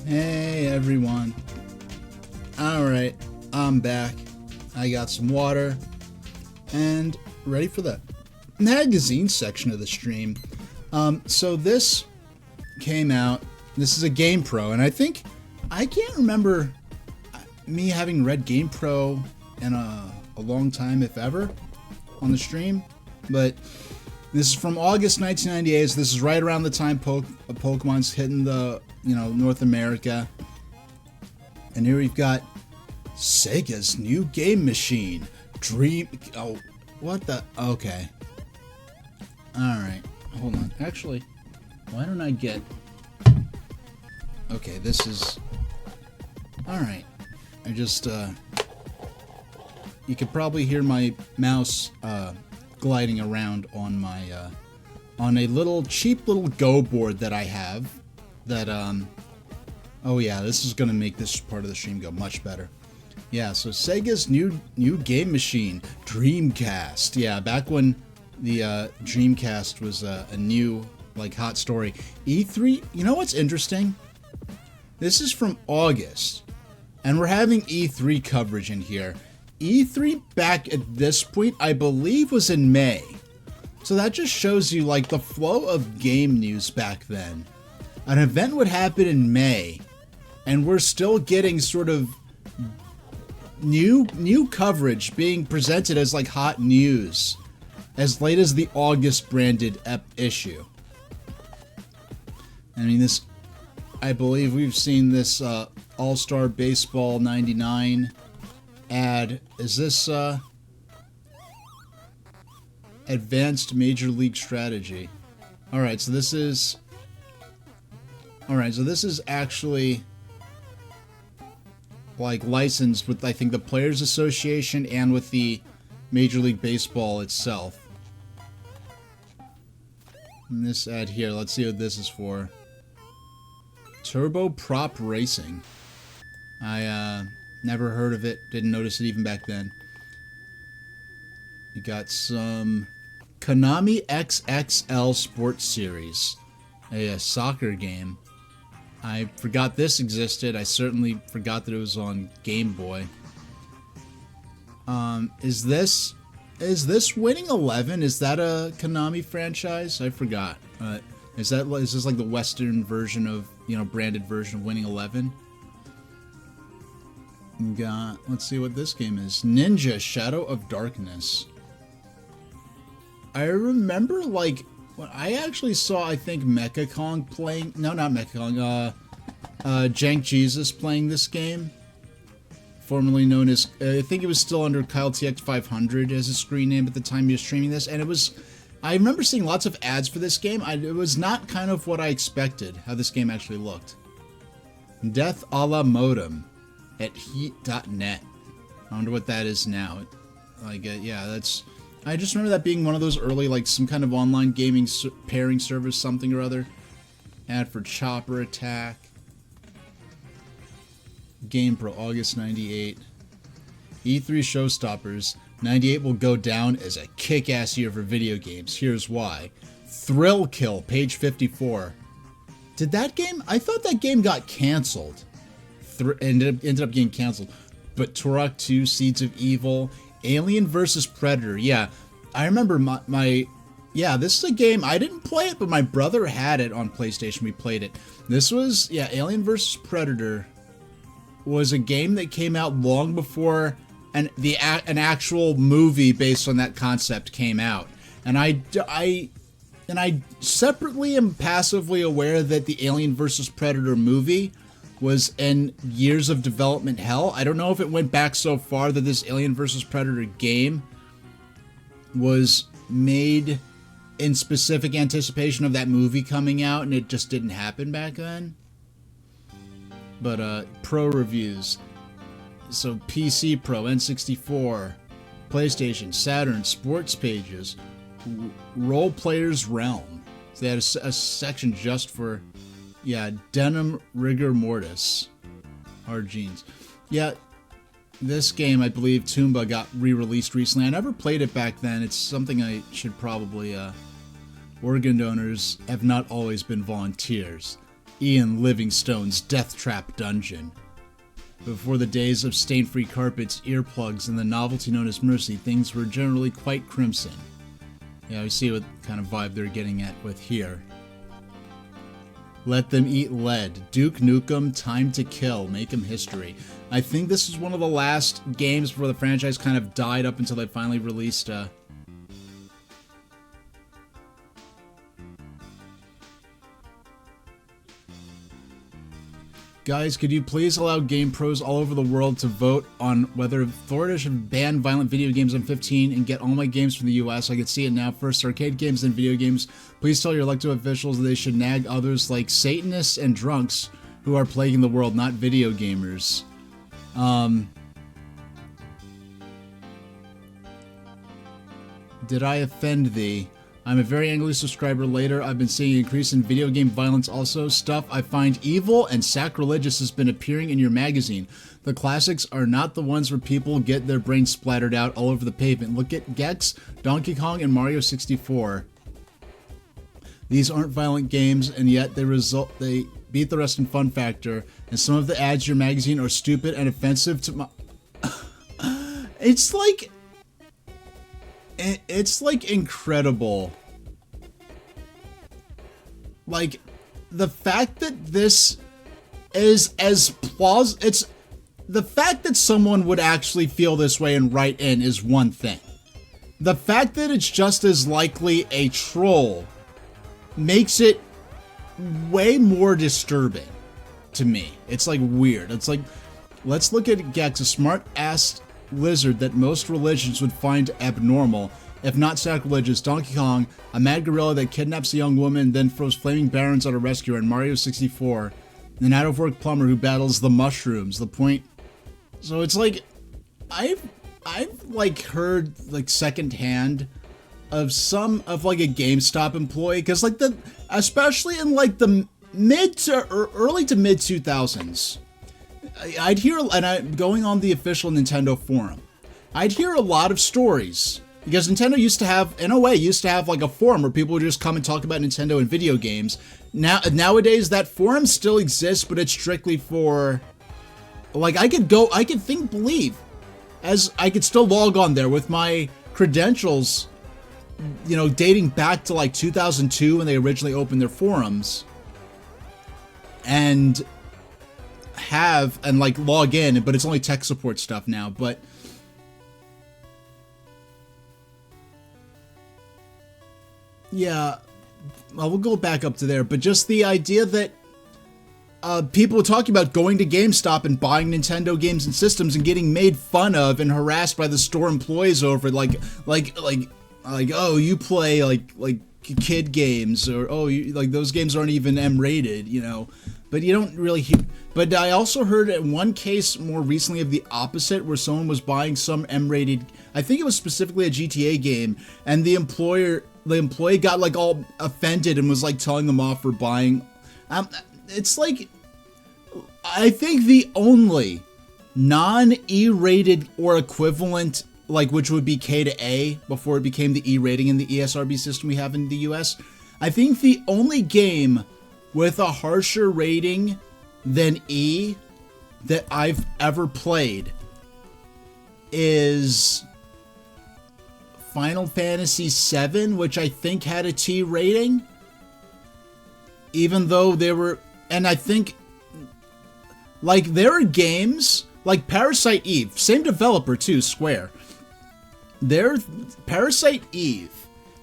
Hey everyone. Alright, I'm back. I got some water and ready for the magazine section of the stream. So this came out. This is a GamePro, and I can't remember me having read GamePro in a long time, if ever, on the stream. But this is from August 1998, so this is right around the time Pokemon's hitting the, North America. And here we've got Sega's new game machine, Okay. Alright, hold on. Actually, why don't I get... Okay, this is... Alright. I just, You could probably hear my mouse, gliding around on my, on a cheap little Go board that I have. That, Oh yeah, this is gonna make this part of the stream go much better. Yeah, so Sega's new game machine, Dreamcast. Yeah, back when the Dreamcast was a new, hot story. E3, you know what's interesting? This is from August, and we're having E3 coverage in here. E3 back at this point, I believe, was in May. So that just shows you, the flow of game news back then. An event would happen in May, and we're still getting sort of new coverage being presented as hot news as late as the August branded issue. I mean, I believe we've seen this All-Star Baseball 99 ad. Is this Advanced Major League Strategy? Alright, so this is actually licensed with, I think, the Players Association and with the Major League Baseball itself. And this ad here, let's see what this is for. Turbo Prop Racing. I never heard of it, didn't notice it even back then. You got some Konami XXL Sports Series, a soccer game. I forgot this existed. I certainly forgot that it was on Game Boy. Is this Winning 11? Is that a Konami franchise? I forgot. Is this the Western version of, branded version of Winning 11? Let's see what this game is. Ninja Shadow of Darkness. I remember, when I actually saw, I think, Mecha Kong playing... No, not Mecha Kong. Jank Jesus playing this game. Formerly known as... I think it was still under Kyle TX500 as a screen name at the time he was streaming this. And it was... I remember seeing lots of ads for this game. It was not kind of what I expected, how this game actually looked. Death a la Modem at heat.net. I wonder what that is now. Yeah, that's... I just remember that being one of those early, some kind of online gaming pairing service, something or other. Ad for Chopper Attack. GamePro, August 98. E3 Showstoppers. 98 will go down as a kick-ass year for video games. Here's why. Thrill Kill, page 54. Did that game... I thought that game got canceled. Ended up getting canceled. But Turok 2, Seeds of Evil... Alien vs. Predator. Yeah, I remember yeah, this is a game, I didn't play it, but my brother had it on PlayStation. We played it. This was, Alien vs. Predator was a game that came out long before an actual movie based on that concept came out. And I separately am passively aware that the Alien vs. Predator movie was in years of development hell. I don't know if it went back so far that this Alien vs. Predator game was made in specific anticipation of that movie coming out, and it just didn't happen back then. But, pro reviews. So, PC Pro, N64, PlayStation, Saturn, Sports Pages, Role Players Realm. So they had a section just for... Yeah, Denim Rigor Mortis. Hard Genes. Yeah, this game, I believe, Toomba got re-released recently. I never played it back then. It's something I should probably... organ donors have not always been volunteers. Ian Livingstone's Death Trap Dungeon. Before the days of stain-free carpets, earplugs, and the novelty known as Mercy, things were generally quite crimson. Yeah, we see what kind of vibe they're getting at with here. Let them eat lead. Duke Nukem, Time to Kill, make him history. I think this is one of the last games where the franchise kind of died up until they finally released Guys, could you please allow GamePros all over the world to vote on whether Florida should ban violent video games on 15 and get all my games from the US? I can see it now. First, arcade games, then video games. Please tell your elected officials that they should nag others like Satanists and drunks who are plaguing the world, not video gamers. Did I offend thee? I'm a very angry subscriber. Later, I've been seeing an increase in video game violence also. Stuff I find evil and sacrilegious has been appearing in your magazine. The classics are not the ones where people get their brains splattered out all over the pavement. Look at Gex, Donkey Kong, and Mario 64. These aren't violent games, and yet they beat the rest in fun factor. And some of the ads in your magazine are stupid and offensive to my... It's like incredible. Like, the fact that this is as it's the fact that someone would actually feel this way and write in is one thing. The fact that it's just as likely a troll makes it way more disturbing to me. It's like weird. It's like, let's look at Gex, a smart-ass lizard that most religions would find abnormal, if not sacrilegious. Donkey Kong, a mad gorilla that kidnaps a young woman and then throws flaming barons at a rescuer. And Mario 64, an out-of-work plumber who battles the mushrooms. The point... So it's like, I've like heard like secondhand of some of like a GameStop employee, because like especially in like the mid to early to mid 2000s, I'd hear, and I'm going on the official Nintendo forum, I'd hear a lot of stories, because Nintendo used to have, in a way, like a forum where people would just come and talk about Nintendo and video games. Nowadays, that forum still exists, but it's strictly for, like, I could still log on there with my credentials, you know, dating back to like 2002 when they originally opened their forums, and like log in, but it's only tech support stuff now. But yeah, well, we'll go back up to there. But just the idea that people talking about going to GameStop and buying Nintendo games and systems and getting made fun of and harassed by the store employees over it, like oh, you play like kid games, or oh, you, like those games aren't even M-rated, you know. But you don't really hear. But I also heard in one case more recently of the opposite, where someone was buying some M-rated, I think it was specifically a GTA game, and the employee got like all offended and was like telling them off for buying. It's like, I think the only non-E-rated or equivalent, like which would be K to A before it became the E rating in the ESRB system we have in the US, I think the only game with a harsher rating than E that I've ever played is Final Fantasy VII, which I think had a T rating, even though there were, and I think, like, there are games like Parasite Eve, same developer too, Square. Parasite Eve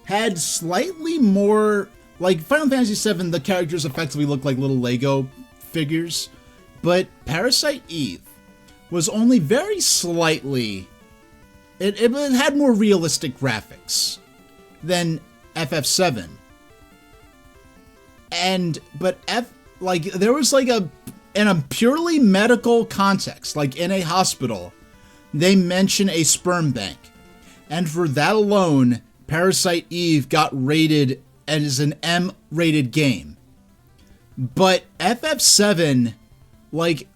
had slightly more, like Final Fantasy VII, the characters effectively look like little Lego figures, but Parasite Eve was only very slightly, it had more realistic graphics than FF7. But there was like in a purely medical context, like in a hospital, they mention a sperm bank. And for that alone, Parasite Eve got rated as an M-rated game. But FF7, like,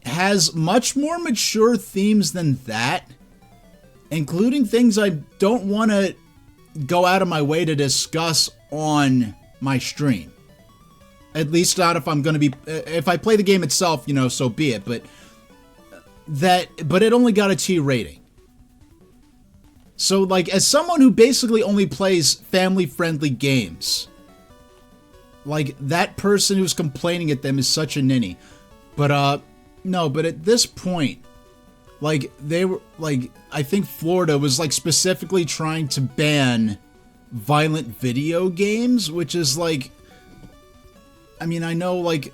has much more mature themes than that, including things I don't want to go out of my way to discuss on my stream. At least not if I'm going to be, if I play the game itself, you know, so be it. But it only got a T rating. So, like, as someone who basically only plays family-friendly games, like, that person who's complaining at them is such a ninny. But, no, but at this point, like, they were, like, I think Florida was, like, specifically trying to ban violent video games, which is, like, I mean, I know, like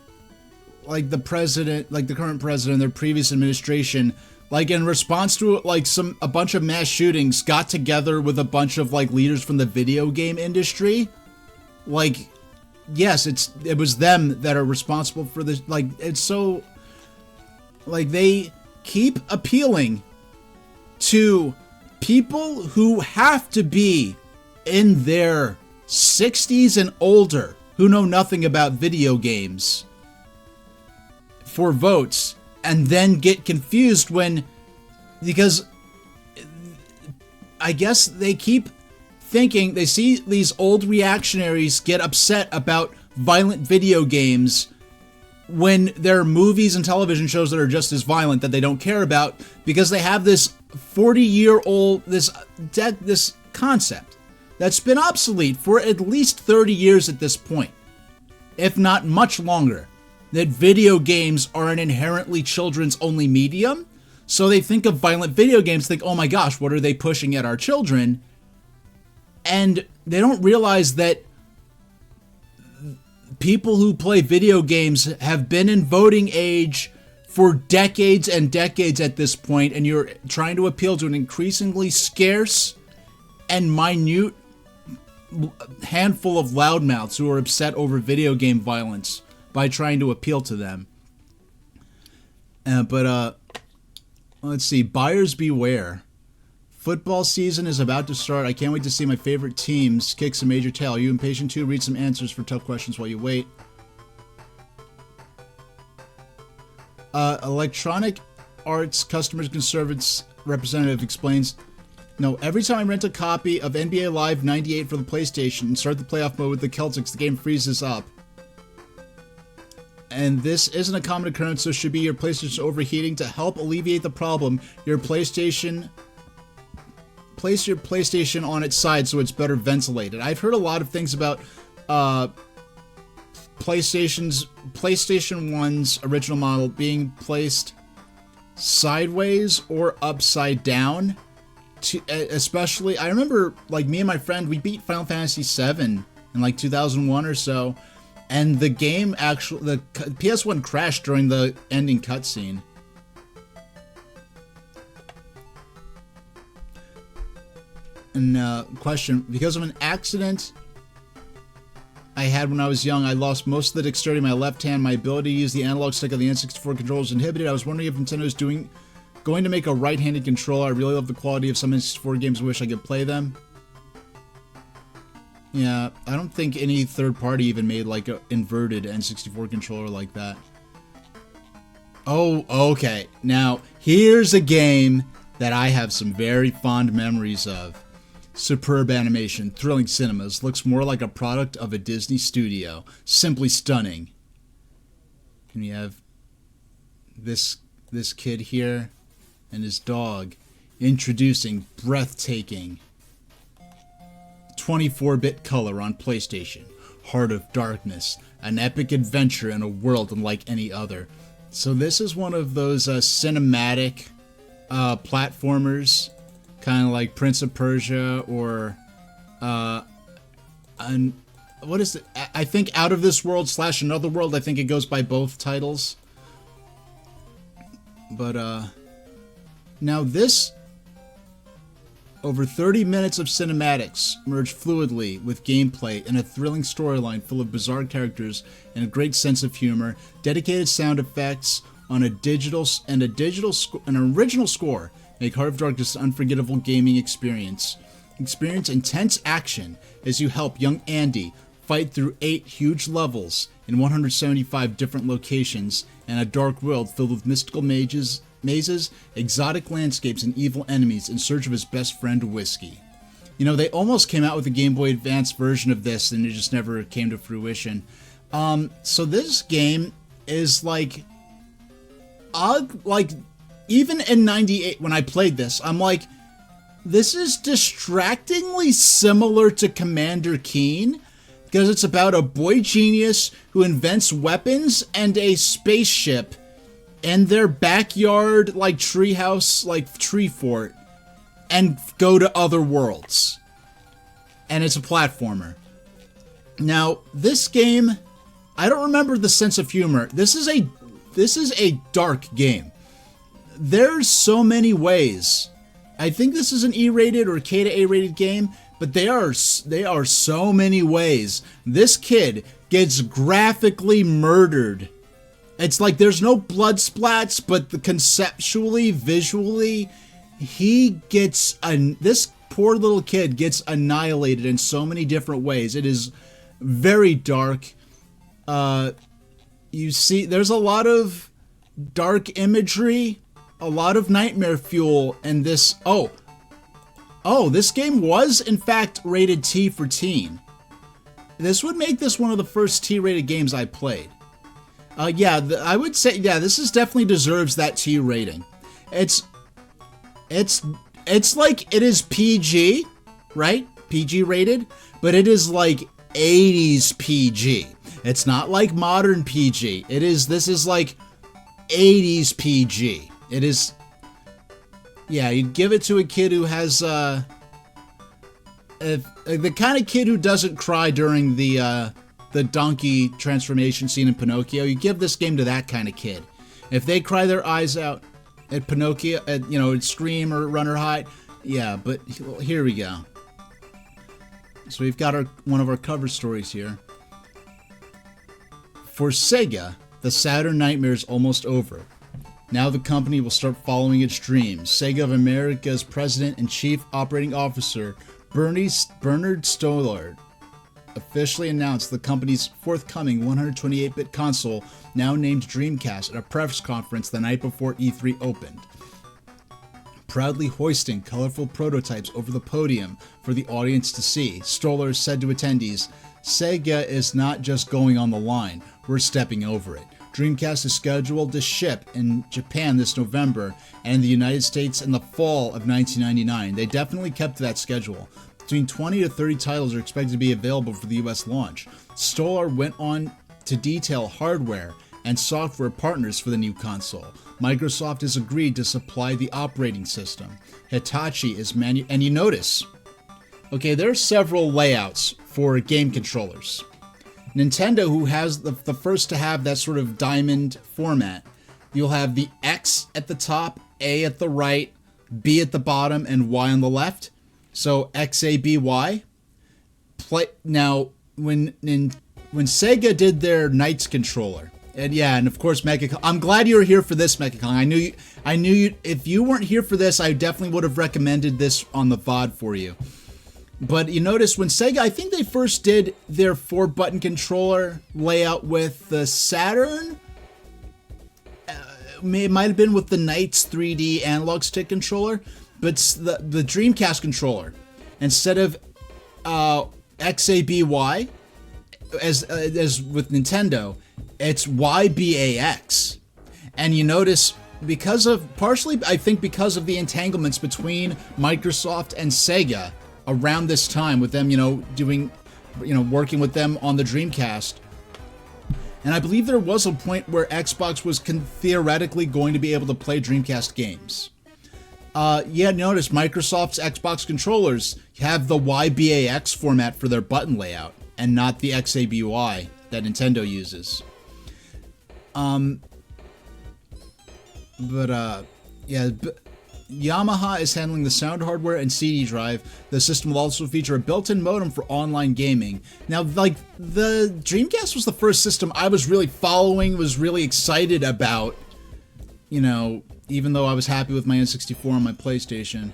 the president, like the current president, their previous administration, like in response to like a bunch of mass shootings, got together with a bunch of like leaders from the video game industry. Like, yes, it was them that are responsible for this. Like, it's so, like, they keep appealing to people who have to be in their 60s and older, who know nothing about video games, for votes, and then get confused because I guess they keep thinking, they see these old reactionaries get upset about violent video games when there are movies and television shows that are just as violent that they don't care about, because they have this 40-year-old, this concept that's been obsolete for at least 30 years at this point, if not much longer, that video games are an inherently children's-only medium. So they think of violent video games, think, oh my gosh, what are they pushing at our children? And they don't realize that people who play video games have been in voting age for decades and decades at this point, and you're trying to appeal to an increasingly scarce and minute handful of loudmouths who are upset over video game violence by trying to appeal to them. Let's see. Buyers beware. Football season is about to start. I can't wait to see my favorite teams kick some major tail. Are you impatient too? Read some answers for tough questions while you wait. Electronic Arts Customers Conservatives representative explains, no, every time I rent a copy of NBA Live 98 for the PlayStation and start the playoff mode with the Celtics, the game freezes up. And this isn't a common occurrence, so it should be your PlayStation overheating. To help alleviate the problem, place your PlayStation on its side so it's better ventilated. I've heard a lot of things about PlayStation 1's original model being placed sideways or upside down. Especially, I remember, like, me and my friend, we beat Final Fantasy VII in like 2001 or so, and the game the PS1 crashed during the ending cutscene. And question, because of an accident I had when I was young, I lost most of the dexterity in my left hand. My ability to use the analog stick of the N64 controller is inhibited. I was wondering if Nintendo is going to make a right-handed controller. I really love the quality of some N64 games. I wish I could play them. Yeah, I don't think any third party even made like an inverted N64 controller like that. Oh, okay. Now, here's a game that I have some very fond memories of. Superb animation, thrilling cinemas, looks more like a product of a Disney studio. Simply stunning. And we have this kid here and his dog introducing breathtaking 24-bit color on PlayStation. Heart of Darkness, an epic adventure in a world unlike any other. So this is one of those cinematic platformers, kind of like Prince of Persia or what is it? I think Out of This World / Another World. I think it goes by both titles. But now this, over 30 minutes of cinematics merge fluidly with gameplay and a thrilling storyline full of bizarre characters and a great sense of humor, dedicated sound effects on an original score make Heart of Darkness an unforgettable gaming experience. Experience intense action as you help young Andy fight through 8 huge levels in 175 different locations and a dark world filled with mystical mazes, exotic landscapes, and evil enemies in search of his best friend, Whiskey. You know, they almost came out with a Game Boy Advance version of this, and it just never came to fruition. So this game is like even in 98 when I played this, I'm like, this is distractingly similar to Commander Keen, because it's about a boy genius who invents weapons and a spaceship in their backyard, like treehouse, like tree fort, and go to other worlds. And it's a platformer. Now, this game, I don't remember the sense of humor. This is a dark game. There's so many ways. I think this is an E-rated or K to A-rated game, but they are so many ways. This kid gets graphically murdered. It's like there's no blood splats, but conceptually, visually, this poor little kid gets annihilated in so many different ways. It is very dark. You see, there's a lot of dark imagery, a lot of nightmare fuel, and this. Oh, this game was in fact rated T for teen. This would make this one of the first T-rated games I played. I would say, yeah, this is definitely deserves that T rating. It's like, it is PG, right? PG rated, but it is like 80s PG. It's not like modern PG. This is like 80s PG. It is, yeah, you'd give it to a kid who has, the kind of kid who doesn't cry during the donkey transformation scene in Pinocchio. You give this game to that kind of kid. If they cry their eyes out at Pinocchio, at Scream or Run or Hide, yeah, but here we go. So we've got one of our cover stories here. For Sega, the Saturn nightmare is almost over. Now the company will start following its dreams. Sega of America's president and chief operating officer, Bernard Stollard, officially announced the company's forthcoming 128-bit console, now named Dreamcast, at a press conference the night before E3 opened. Proudly hoisting colorful prototypes over the podium for the audience to see, Stollard said to attendees, "Sega is not just going on the line, we're stepping over it. Dreamcast is scheduled to ship in Japan this November and in the United States in the fall of 1999. They definitely kept to that schedule. Between 20 to 30 titles are expected to be available for the US launch." Stollard went on to detail hardware and software partners for the new console. Microsoft has agreed to supply the operating system. Hitachi is and you notice, okay, there are several layouts for game controllers. Nintendo, who has the first to have that sort of diamond format, you'll have the X at the top, A at the right, B at the bottom, and Y on the left. So XABY. Now, when Sega did their Knights controller, and of course Mega, I'm glad you were here for this, Mega Kong. I knew you. If you weren't here for this, I definitely would have recommended this on the VOD for you. But you notice when Sega, I think they first did their 4-button controller layout with the Saturn. It might have been with the Knights 3D analog stick controller, but the Dreamcast controller, instead of XABY as with Nintendo, it's YBAX. And you notice partially I think because of the entanglements between Microsoft and Sega around this time, with them, working with them on the Dreamcast. And I believe there was a point where Xbox was theoretically going to be able to play Dreamcast games. Notice Microsoft's Xbox controllers have the YBAX format for their button layout, and not the XABY that Nintendo uses. Yamaha is handling the sound hardware and CD drive. The system will also feature a built-in modem for online gaming. Now, like, the Dreamcast was the first system I was really following, was really excited about, even though I was happy with my N64 and my PlayStation.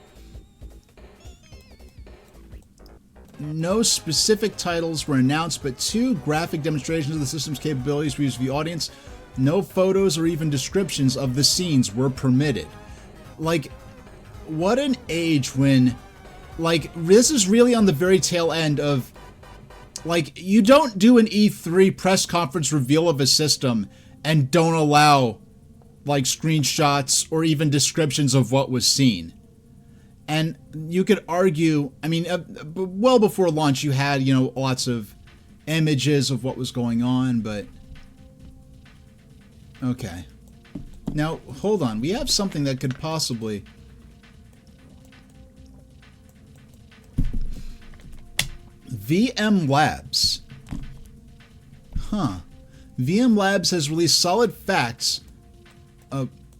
No specific titles were announced, but 2 graphic demonstrations of the system's capabilities were used for the audience. No photos or even descriptions of the scenes were permitted. Like, what an age when, like, this is really on the very tail end of Like, you don't do an E3 press conference reveal of a system and don't allow, like, screenshots or even descriptions of what was seen. And you could argue, I mean, well before launch you had, you know, lots of images of what was going on, but... Okay. Now, hold on. We have something that could possibly... VM Labs. Huh. VM Labs has released solid facts...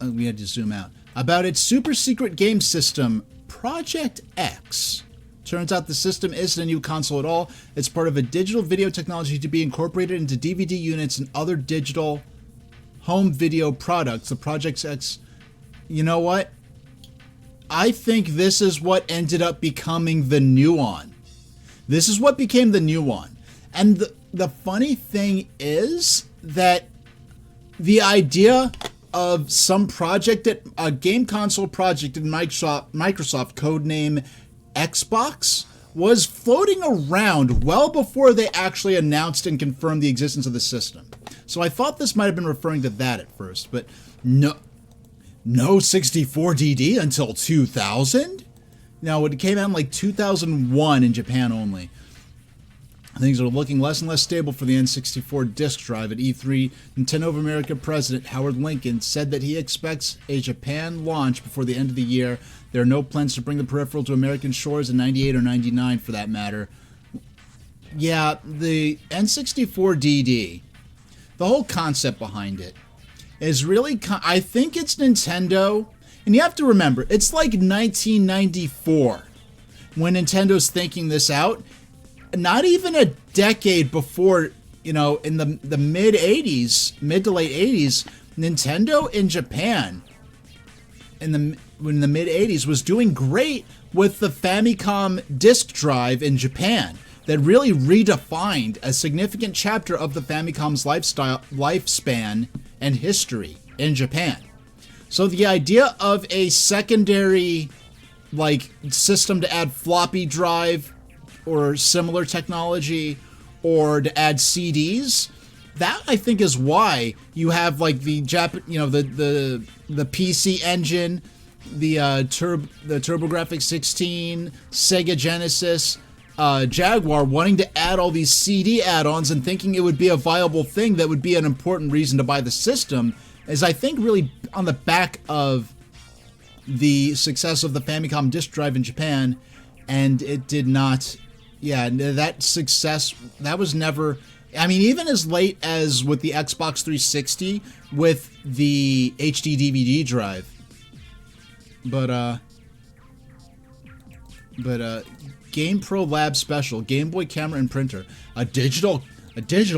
we had to zoom out. About its super secret game system, Project X. Turns out the system isn't a new console at all. It's part of a digital video technology to be incorporated into DVD units and other digital home video products. The Project X, you know what? I think this is what ended up becoming the Nuon. This is what became the Nuon. And the funny thing is that the idea of some project, a game console project in Microsoft codename Xbox, was floating around well before they actually announced and confirmed the existence of the system. So I thought this might have been referring to that at first, but no 64DD until 2000? No, it came out in like 2001 in Japan only. Things are looking less and less stable for the N64 disk drive. At E3, Nintendo of America President Howard Lincoln said that he expects a Japan launch before the end of the year. There are no plans to bring the peripheral to American shores in 98 or 99 for that matter. Yeah, the N64DD, the whole concept behind it is really, I think it's Nintendo, and you have to remember, it's like 1994 when Nintendo's thinking this out. Not even a decade before, you know, in the mid to late 80s, Nintendo in Japan in the mid 80s was doing great with the Famicom disk drive in Japan that really redefined a significant chapter of the Famicom's lifespan and history in Japan. So the idea of a secondary, like, system to add floppy drive or similar technology, or to add CDs, that I think is why you have like the the PC engine, the TurboGrafx 16, Sega Genesis, Jaguar wanting to add all these CD add-ons and thinking it would be a viable thing that would be an important reason to buy the system, is I think really on the back of the success of the Famicom disk drive in Japan, and it did not. Yeah, that success, that was never, I mean, even as late as with the Xbox 360 with the HD DVD drive. But GamePro Lab Special, Game Boy camera and printer. A digital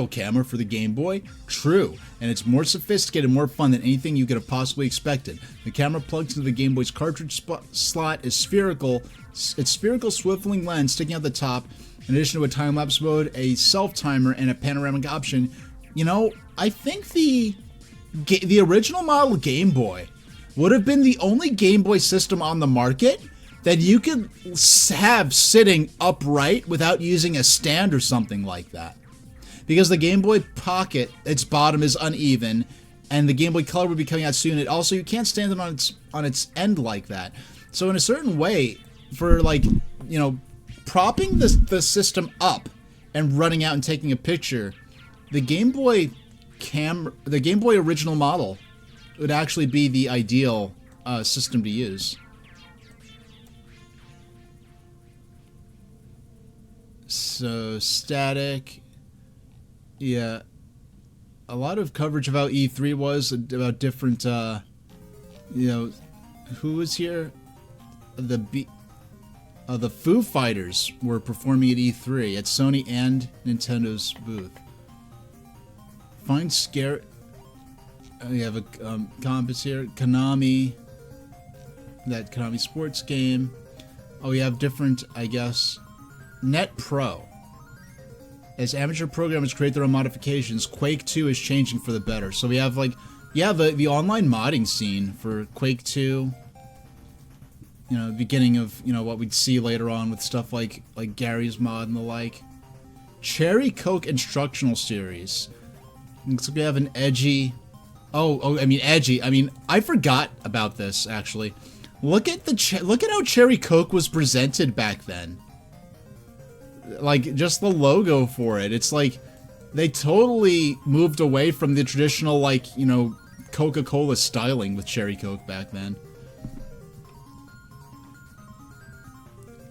camera for the Game Boy? True, and it's more sophisticated and more fun than anything you could have possibly expected. The camera plugs into the Game Boy's cartridge slot is spherical. Its spherical swiveling lens sticking out the top, in addition to a time-lapse mode, a self-timer, and a panoramic option. You know, I think the original model Game Boy would have been the only Game Boy system on the market that you could have sitting upright without using a stand or something like that. Because the Game Boy Pocket, its bottom is uneven, and the Game Boy Color would be coming out soon. It also, you can't stand it on its end like that. So in a certain way, for like, you know, propping the system up and running out and taking a picture, the Game Boy original model would actually be the ideal system to use. So static, yeah, a lot of coverage about E3 was about different, you know, who was here? The Foo Fighters were performing at E3 at Sony and Nintendo's booth. Find scare. We have a comments here. Konami. That Konami sports game. Oh, we have different, I guess. Net Pro. As amateur programmers create their own modifications, Quake 2 is changing for the better. So we have like, yeah, the online modding scene for Quake 2. You know, beginning of, you know, what we'd see later on with stuff like Gary's mod and the like. Cherry Coke instructional series. Looks like we have an edgy... edgy. I forgot about this, actually. Look at how Cherry Coke was presented back then. Like, just the logo for it. It's like, they totally moved away from the traditional, like, you know, Coca-Cola styling with Cherry Coke back then.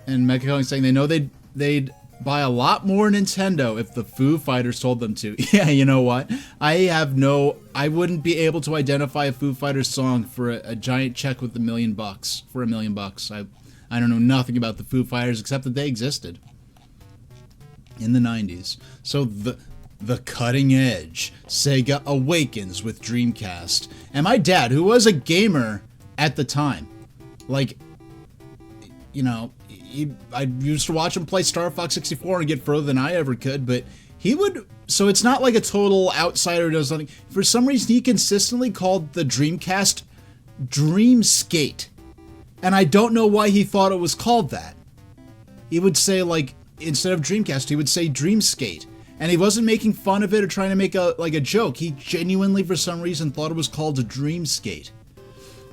And Mecha saying they know they'd buy a lot more Nintendo if the Foo Fighters told them to. Yeah, you know what? I wouldn't be able to identify a Foo Fighters song for a giant check with $1 million. For $1 million. I don't know nothing about the Foo Fighters except that they existed in the 90s. So the cutting edge Sega awakens with Dreamcast. And my dad, who was a gamer at the time, like, you know, I used to watch him play Star Fox 64 and get further than I ever could, but he would... So it's not like a total outsider does something. For some reason, he consistently called the Dreamcast Dream Skate. And I don't know why he thought it was called that. He would say, like, instead of Dreamcast, he would say Dream Skate. And he wasn't making fun of it or trying to make a joke. He genuinely, for some reason, thought it was called a Dream Skate.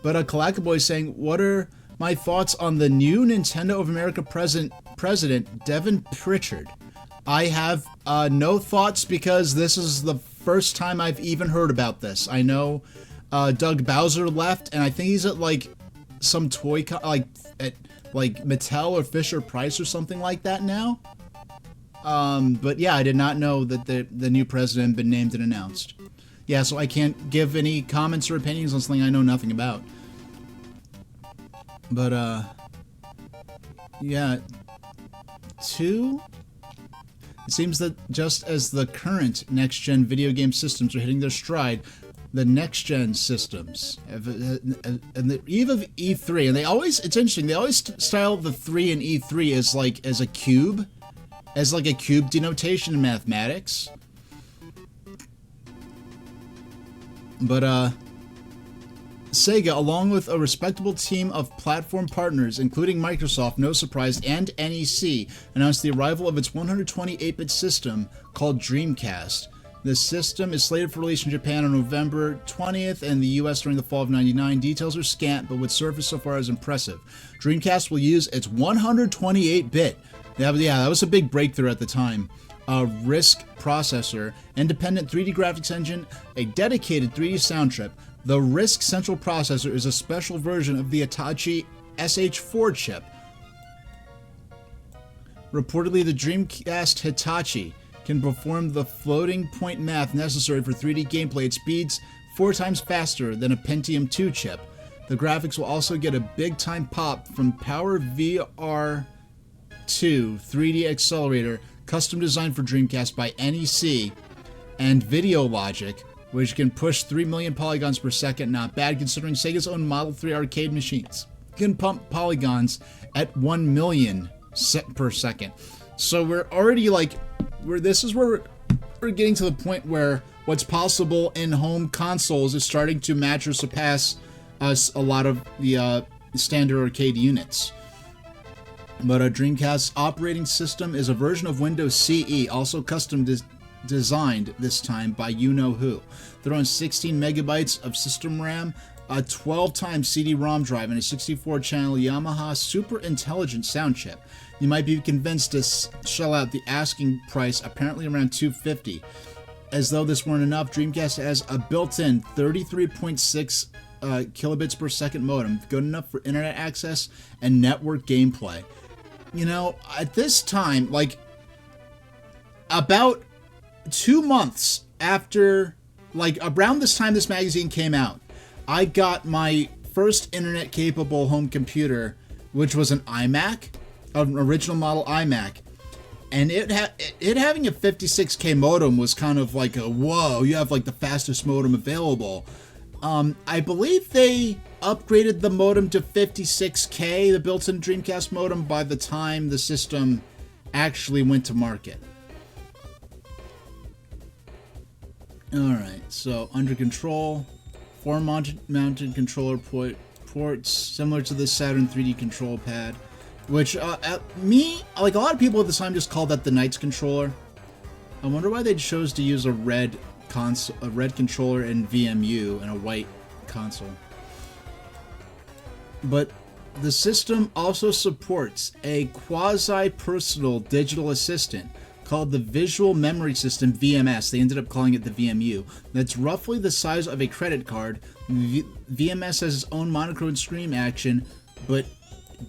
But Kalakaboy is saying, what are my thoughts on the new Nintendo of America president, Devin Pritchard? I have no thoughts because this is the first time I've even heard about this. I know Doug Bowser left, and I think he's at like some toy at Mattel or Fisher Price or something like that now. But yeah, I did not know that the new president had been named and announced. Yeah, so I can't give any comments or opinions on something I know nothing about. But, yeah. 2... It seems that just as the current next-gen video game systems are hitting their stride, the next-gen systems, and the eve of E3, and it's interesting, they always style the 3 in E3 as a cube, as like a cube denotation in mathematics. But, Sega, along with a respectable team of platform partners, including Microsoft, no surprise, and NEC, announced the arrival of its 128-bit system called Dreamcast. The system is slated for release in Japan on November 20th and the US during the fall of '99. Details are scant, but what's surfaced so far is impressive. Dreamcast will use its 128-bit. That was a big breakthrough at the time. A RISC processor, independent 3D graphics engine, a dedicated 3D sound chip. The RISC Central Processor is a special version of the Hitachi SH4 chip. Reportedly, the Dreamcast Hitachi can perform the floating point math necessary for 3D gameplay at speeds 4 times faster than a Pentium 2 chip. The graphics will also get a big-time pop from Power VR 2 3D accelerator, custom designed for Dreamcast by NEC, and Video Logic, which can push 3 million polygons per second. Not bad considering Sega's own Model 3 arcade machines can pump polygons at 1 million per second. So we're already this is where we're getting to the point where what's possible in home consoles is starting to match or surpass a lot of the standard arcade units. But a Dreamcast operating system is a version of Windows CE, also custom designed this time by you-know-who. They're on 16 megabytes of system RAM, a 12-time CD-ROM drive, and a 64-channel Yamaha Super Intelligent sound chip. You might be convinced to shell out the asking price, apparently around $250. As though this weren't enough, Dreamcast has a built-in 33.6 kilobits per second modem, good enough for internet access and network gameplay. You know, at this time, about 2 months after, around this time this magazine came out, I got my first internet-capable home computer, which was an iMac, an original model iMac, and it having a 56K modem was kind of like a, whoa, you have the fastest modem available. I believe they upgraded the modem to 56K, the built-in Dreamcast modem, by the time the system actually went to market. Alright, so under control, 4 mounted controller ports, similar to the Saturn 3D control pad, which, a lot of people at the time just called that the Knights controller. I wonder why they chose to use a red controller and VMU and a white console. But the system also supports a quasi-personal digital assistant called the Visual Memory System, VMS. They ended up calling it the VMU. That's roughly the size of a credit card. VMS has its own monochrome screen action, but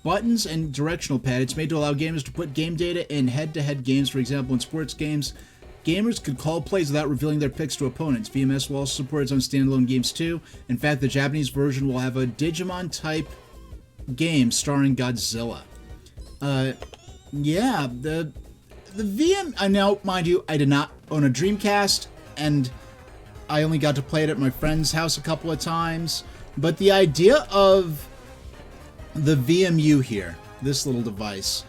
buttons and directional pad. It's made to allow gamers to put game data in head-to-head games. For example, in sports games, gamers could call plays without revealing their picks to opponents. VMS will also support its own standalone games too. In fact, the Japanese version will have a Digimon-type game starring Godzilla. Yeah, the VM... Now, mind you, I did not own a Dreamcast, and I only got to play it at my friend's house a couple of times. But the idea of the VMU here, this little device,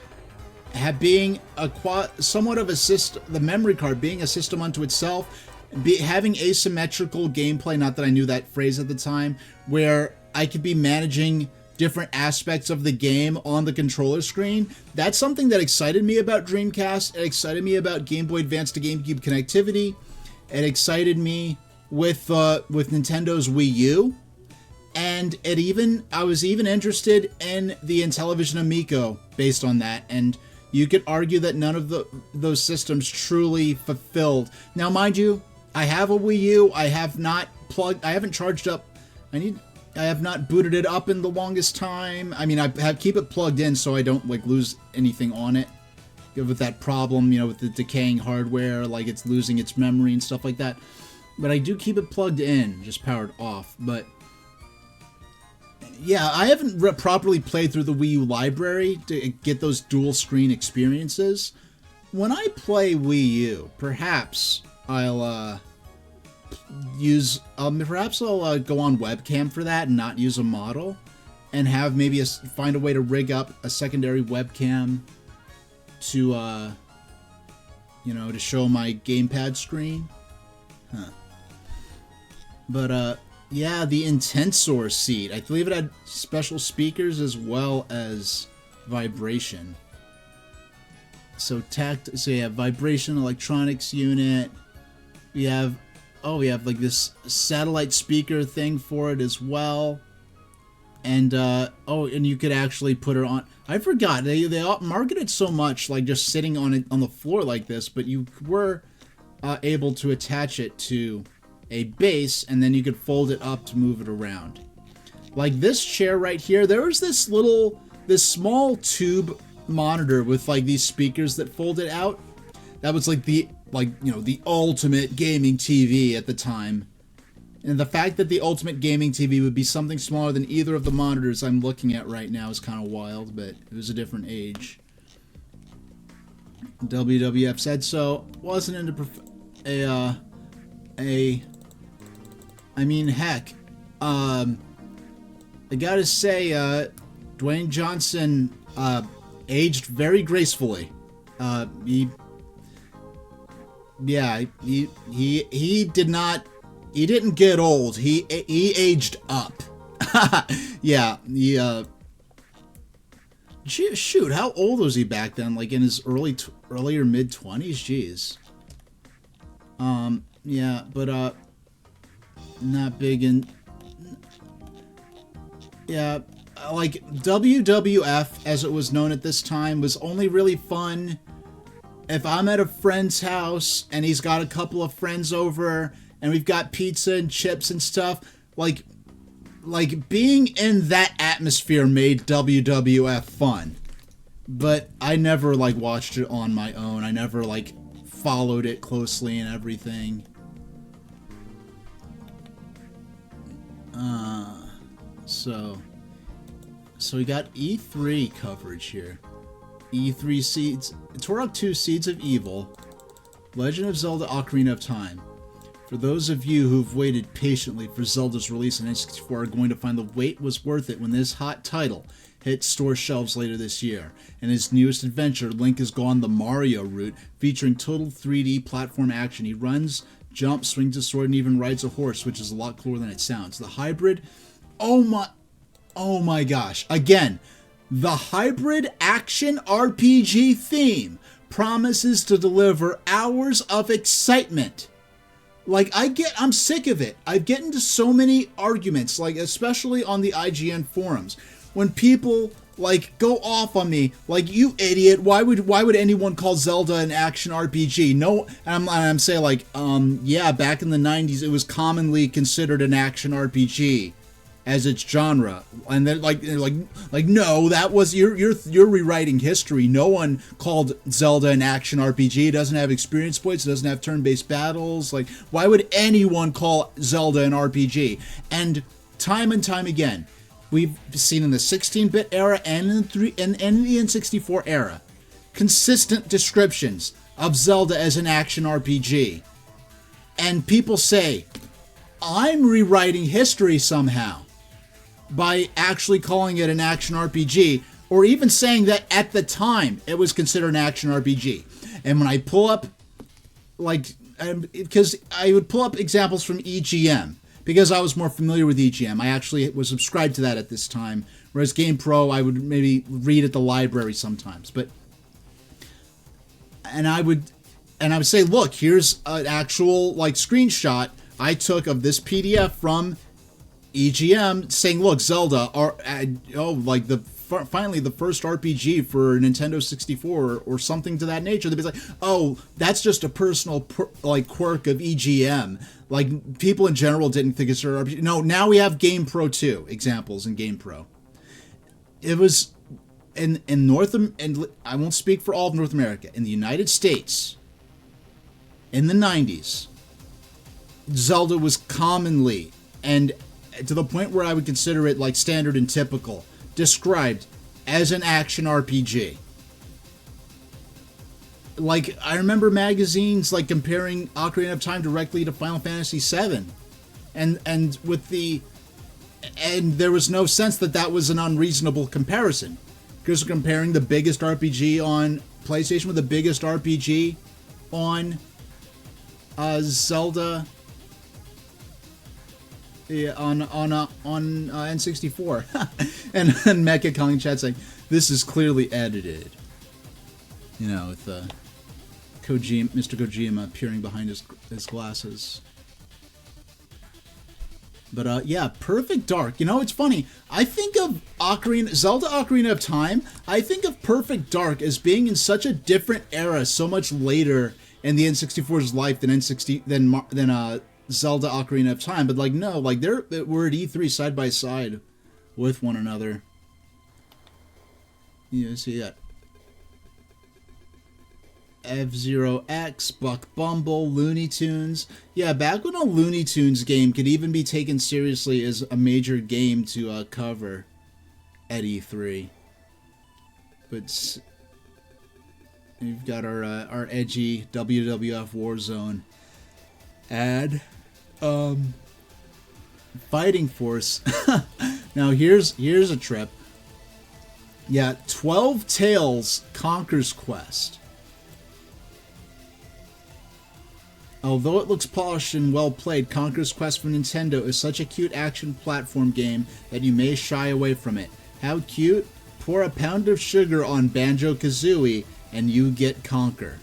being somewhat of a system, the memory card being a system unto itself, having asymmetrical gameplay, not that I knew that phrase at the time, where I could be managing different aspects of the game on the controller screen. That's something that excited me about Dreamcast. It excited me about Game Boy Advance to GameCube connectivity. It excited me with Nintendo's Wii U. And I was even interested in the Intellivision Amico based on that, and you could argue that none of those systems truly fulfilled. Now, mind you, I have a Wii U. I haven't charged up. I have not booted it up in the longest time. I mean, keep it plugged in so I don't lose anything on it. With that problem, with the decaying hardware, it's losing its memory and stuff like that. But I do keep it plugged in, just powered off. But yeah, I haven't properly played through the Wii U library to get those dual screen experiences. When I play Wii U, perhaps I'll go on webcam for that and not use a model, and have find a way to rig up a secondary webcam to to show my gamepad screen. But yeah, the Intensor seat. I believe it had special speakers as well as vibration. So you have vibration electronics unit. We have this satellite speaker thing for it as well. And and you could actually put it on. I forgot they market it so much, just sitting on it on the floor like this, but you were able to attach it to a base, and then you could fold it up to move it around. Like this chair right here, there was this small tube monitor with these speakers that folded out. That was the ultimate gaming TV at the time. And the fact that the ultimate gaming TV would be something smaller than either of the monitors I'm looking at right now is kind of wild, but it was a different age. WWF said so. Wasn't into I mean, heck, I gotta say, Dwayne Johnson aged very gracefully. He didn't get old. He aged up. Yeah, shoot, how old was he back then? In his earlier mid-20s? Jeez. Yeah, but not big in. Yeah, WWF, as it was known at this time, was only really fun if I'm at a friend's house and he's got a couple of friends over and we've got pizza and chips and stuff. Being in that atmosphere made WWF fun. But I never watched it on my own. I never followed it closely and everything. So we got E3 coverage here. E3 Seeds, Turok 2 Seeds of Evil, Legend of Zelda Ocarina of Time. For those of you who've waited patiently for Zelda's release on N64 are going to find the wait was worth it when this hot title hits store shelves later this year. In his newest adventure, Link has gone the Mario route, featuring total 3D platform action. He runs, jumps, swings a sword, and even rides a horse, which is a lot cooler than it sounds. The hybrid... Oh my gosh. Again, the hybrid action RPG theme promises to deliver hours of excitement. Like, I'm sick of it. I get into so many arguments, like, especially on the IGN forums, when people, like, go off on me, like, you idiot, why would anyone call Zelda an action RPG? No, and I'm saying, like, yeah, back in the 90s, it was commonly considered an action RPG as its genre, and then like no, that was you're rewriting history. No one called Zelda an action RPG. It doesn't have experience points. It doesn't have turn-based battles. Like, why would anyone call Zelda an RPG? And time again, we've seen in the 16-bit era and in the N64 era, consistent descriptions of Zelda as an action RPG, and people say, I'm rewriting history somehow by actually calling it an action RPG, or even saying that at the time it was considered an action RPG. And when I pull up, like, because I would pull up examples from EGM, because I was more familiar with EGM. I actually was subscribed to that at this time, whereas GamePro I would maybe read at the library sometimes. But and I would say, look, here's an actual, like, screenshot I took of this PDF from EGM saying, look, Zelda, like, finally the first RPG for Nintendo 64 or something to that nature. They'd be like, oh, that's just a personal quirk of EGM. Like, people in general didn't think it's an RPG. No, now we have GamePro 2 examples in GamePro. It was in and I won't speak for all of North America. In the United States, in the 90s, Zelda was commonly, and to the point where I would consider it, like, standard and typical, described as an action RPG. Like, I remember magazines, like, comparing Ocarina of Time directly to Final Fantasy VII, and there was no sense that was an unreasonable comparison, because we're comparing the biggest RPG on PlayStation with the biggest RPG on Zelda. Yeah, on N64. and Mecha calling chat saying, this is clearly edited. You know, with Mr. Kojima peering behind his glasses. But yeah, Perfect Dark. You know, it's funny. I think of Zelda Ocarina of Time, I think of Perfect Dark as being in such a different era, so much later in the N64's life than Zelda Ocarina of Time. But, like, no, like, we're at E3 side by side with one another. You see that F-Zero X, Buck Bumble, Looney Tunes. Yeah, back when a Looney Tunes game could even be taken seriously as a major game to cover at E3. But we've got our edgy WWF Warzone ad. Fighting Force. Now here's a trip. Yeah, 12 Tales Conker's Quest. Although it looks polished and well played, Conker's Quest for Nintendo is such a cute action platform game that you may shy away from it. How cute? Pour a pound of sugar on Banjo-Kazooie and you get Conker.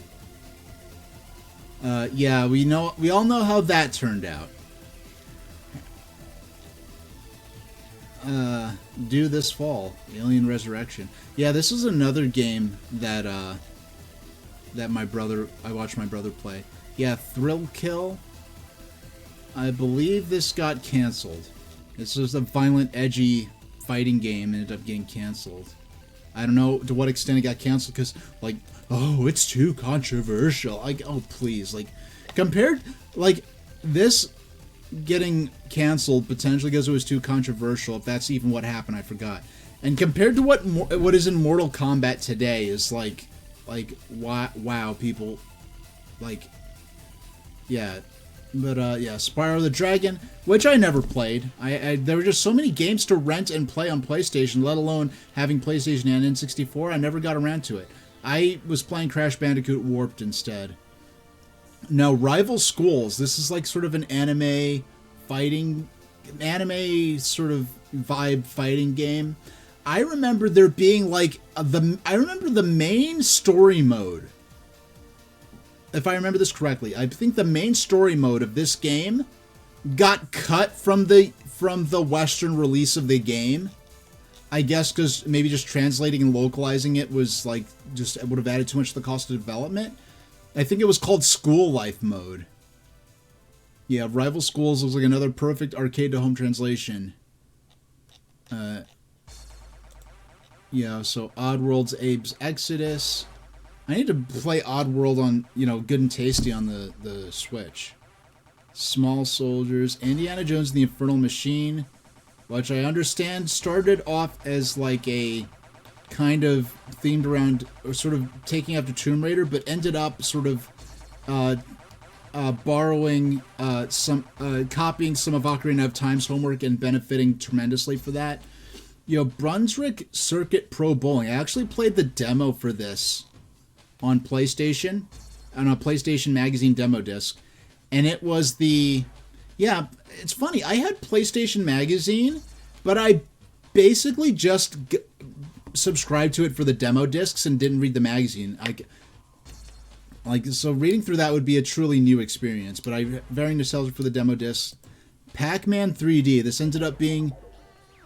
Yeah, we all know how that turned out. Due this fall, Alien Resurrection. Yeah, this is another game that I watched my brother play. Yeah, Thrill Kill. I believe this got canceled. This was a violent, edgy fighting game, ended up getting canceled. I don't know to what extent it got canceled, because, like, oh, it's too controversial. Like, oh, please. Like, compared, like, this getting canceled potentially because it was too controversial, if that's even what happened, I forgot. And compared to what is in Mortal Kombat today is like wow, people, like, yeah. But yeah, Spyro the Dragon, which I never played. There were just so many games to rent and play on PlayStation, let alone having PlayStation and N64. I never got around to it. I was playing Crash Bandicoot Warped instead. Now, Rival Schools. This is like sort of an anime sort of vibe fighting game. I remember there being like I remember the main story mode if I remember this correctly, I think the main story mode of this game got cut from the Western release of the game. I guess because maybe just translating and localizing it was like it would have added too much to the cost of development. I think it was called School Life mode. Yeah, Rival Schools looks like another perfect arcade to home translation. Yeah, so Oddworld's Abe's Exodus. I need to play Oddworld on, Good and Tasty on the Switch. Small Soldiers, Indiana Jones and the Infernal Machine, which I understand started off as like a kind of themed around, or sort of taking after Tomb Raider, but ended up sort of borrowing copying some of Ocarina of Time's homework and benefiting tremendously for that. Brunswick Circuit Pro Bowling. I actually played the demo for this on PlayStation, on a PlayStation Magazine demo disc. And it was it's funny, I had PlayStation Magazine, but I basically just subscribed to it for the demo discs and didn't read the magazine. So reading through that would be a truly new experience, but I'm very nostalgic for the demo discs. Pac-Man 3D, this ended up being...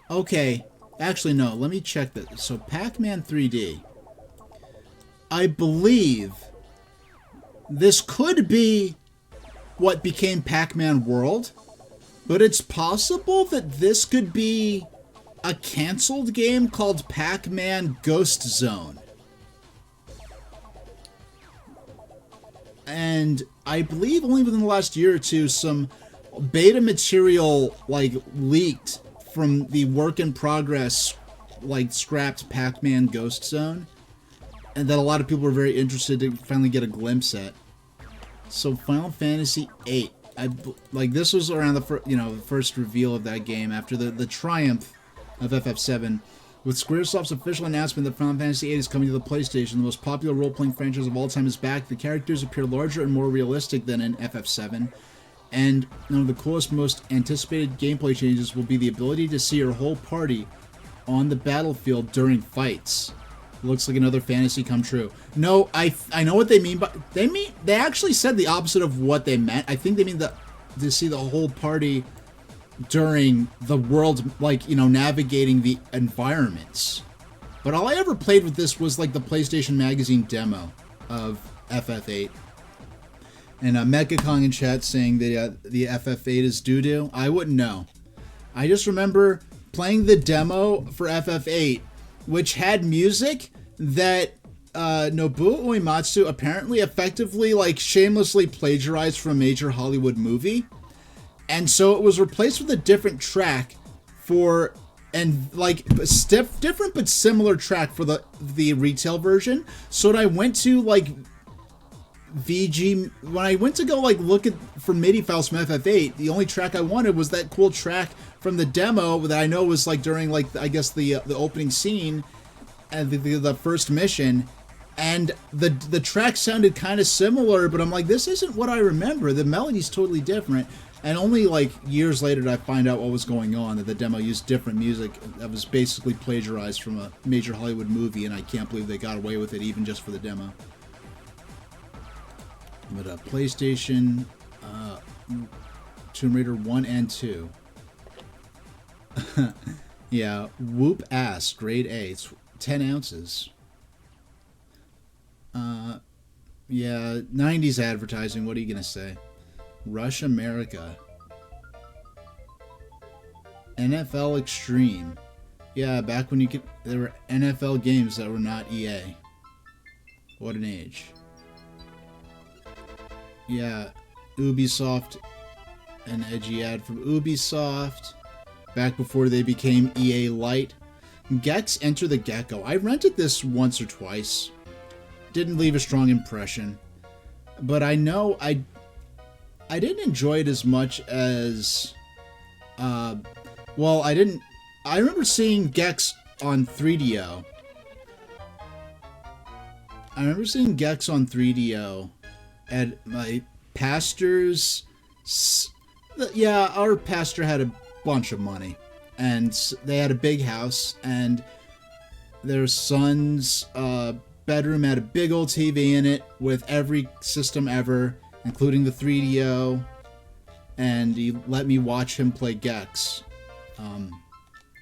Okay, actually no, let me check that. So Pac-Man 3D, I believe this could be what became Pac-Man World, but it's possible that this could be a canceled game called Pac-Man Ghost Zone. And I believe only within the last year or two, some beta material leaked from the work in progress scrapped Pac-Man Ghost Zone, and that a lot of people were very interested to finally get a glimpse at. So Final Fantasy VIII, this was around the first reveal of that game after the triumph of FF7. With Squaresoft's official announcement that Final Fantasy VIII is coming to the PlayStation, the most popular role-playing franchise of all time is back. The characters appear larger and more realistic than in FF7. And one of the coolest, most anticipated gameplay changes will be the ability to see your whole party on the battlefield during fights. Looks like another fantasy come true. No, I know what they mean, but they actually said the opposite of what they meant. I think they mean to see the whole party during the world, navigating the environments. But all I ever played with this was the PlayStation Magazine demo of FF8. And Mecha Kong in chat saying that the FF8 is doo-doo. I wouldn't know. I just remember playing the demo for FF8, which had music that Nobuo Uematsu apparently effectively shamelessly plagiarized from a major Hollywood movie. And so it was replaced with a different track different but similar track for the retail version. So when I went to VG, when I went to go look for MIDI files from FF8, the only track I wanted was that cool track from the demo that I know was during I guess the opening scene and the first mission. And the track sounded kind of similar, but I'm this isn't what I remember. The melody's totally different. And only years later did I find out what was going on, that the demo used different music that was basically plagiarized from a major Hollywood movie, and I can't believe they got away with it even just for the demo. But PlayStation, Tomb Raider 1 and 2. Yeah, Whoop Ass, grade A. It's 10 ounces. Yeah, 90s advertising, what are you going to say? Rush America. NFL Extreme. Yeah, back when there were NFL games that were not EA. What an age. Yeah, Ubisoft. An edgy ad from Ubisoft. Back before they became EA Light. Gex Enter the Gecko. I rented this once or twice. Didn't leave a strong impression. But I know I didn't enjoy it as much as... I remember seeing Gex on 3DO. At my pastor's... Yeah, our pastor had a bunch of money. And they had a big house. And their son's bedroom had a big old TV in it with every system ever, including the 3DO, and he let me watch him play Gex.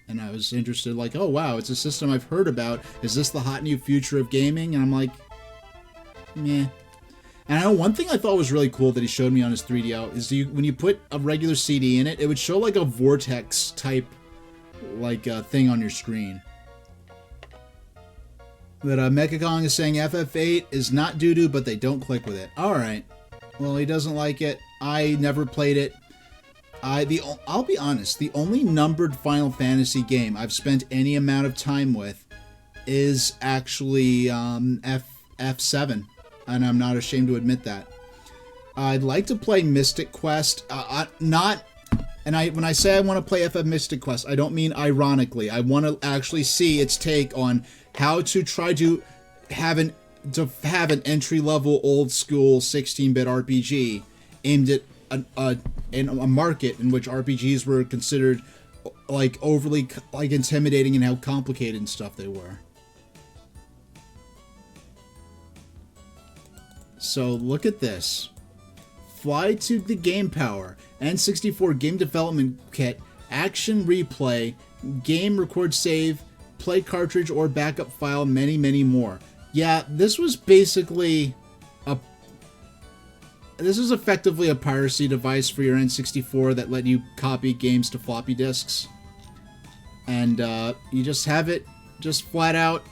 And I was interested, like, oh wow, it's a system I've heard about. Is this the hot new future of gaming? And I'm like, meh. And I know one thing I thought was really cool that he showed me on his 3DO is when you put a regular CD in it, it would show like a vortex type like thing on your screen. But Mecha is saying FF8 is not doo-doo, but they don't click with it. Alright. Well, he doesn't like it. I never played it. I'll be honest, the only numbered Final Fantasy game I've spent any amount of time with is actually F7, and I'm not ashamed to admit that. I'd like to play Mystic Quest, when I say I want to play FF Mystic Quest, I don't mean ironically. I want to actually see its take on how to try to have an entry-level, old-school 16-bit RPG aimed at in a market in which RPGs were considered like overly like intimidating and how complicated and stuff they were. So look at this. Fly to the Game Power, N64 Game Development Kit, Action Replay, Game Record Save, Play Cartridge or Backup File, many, many more. Yeah, this was basically this is effectively a piracy device for your N64 that let you copy games to floppy disks. And you just have it just flat out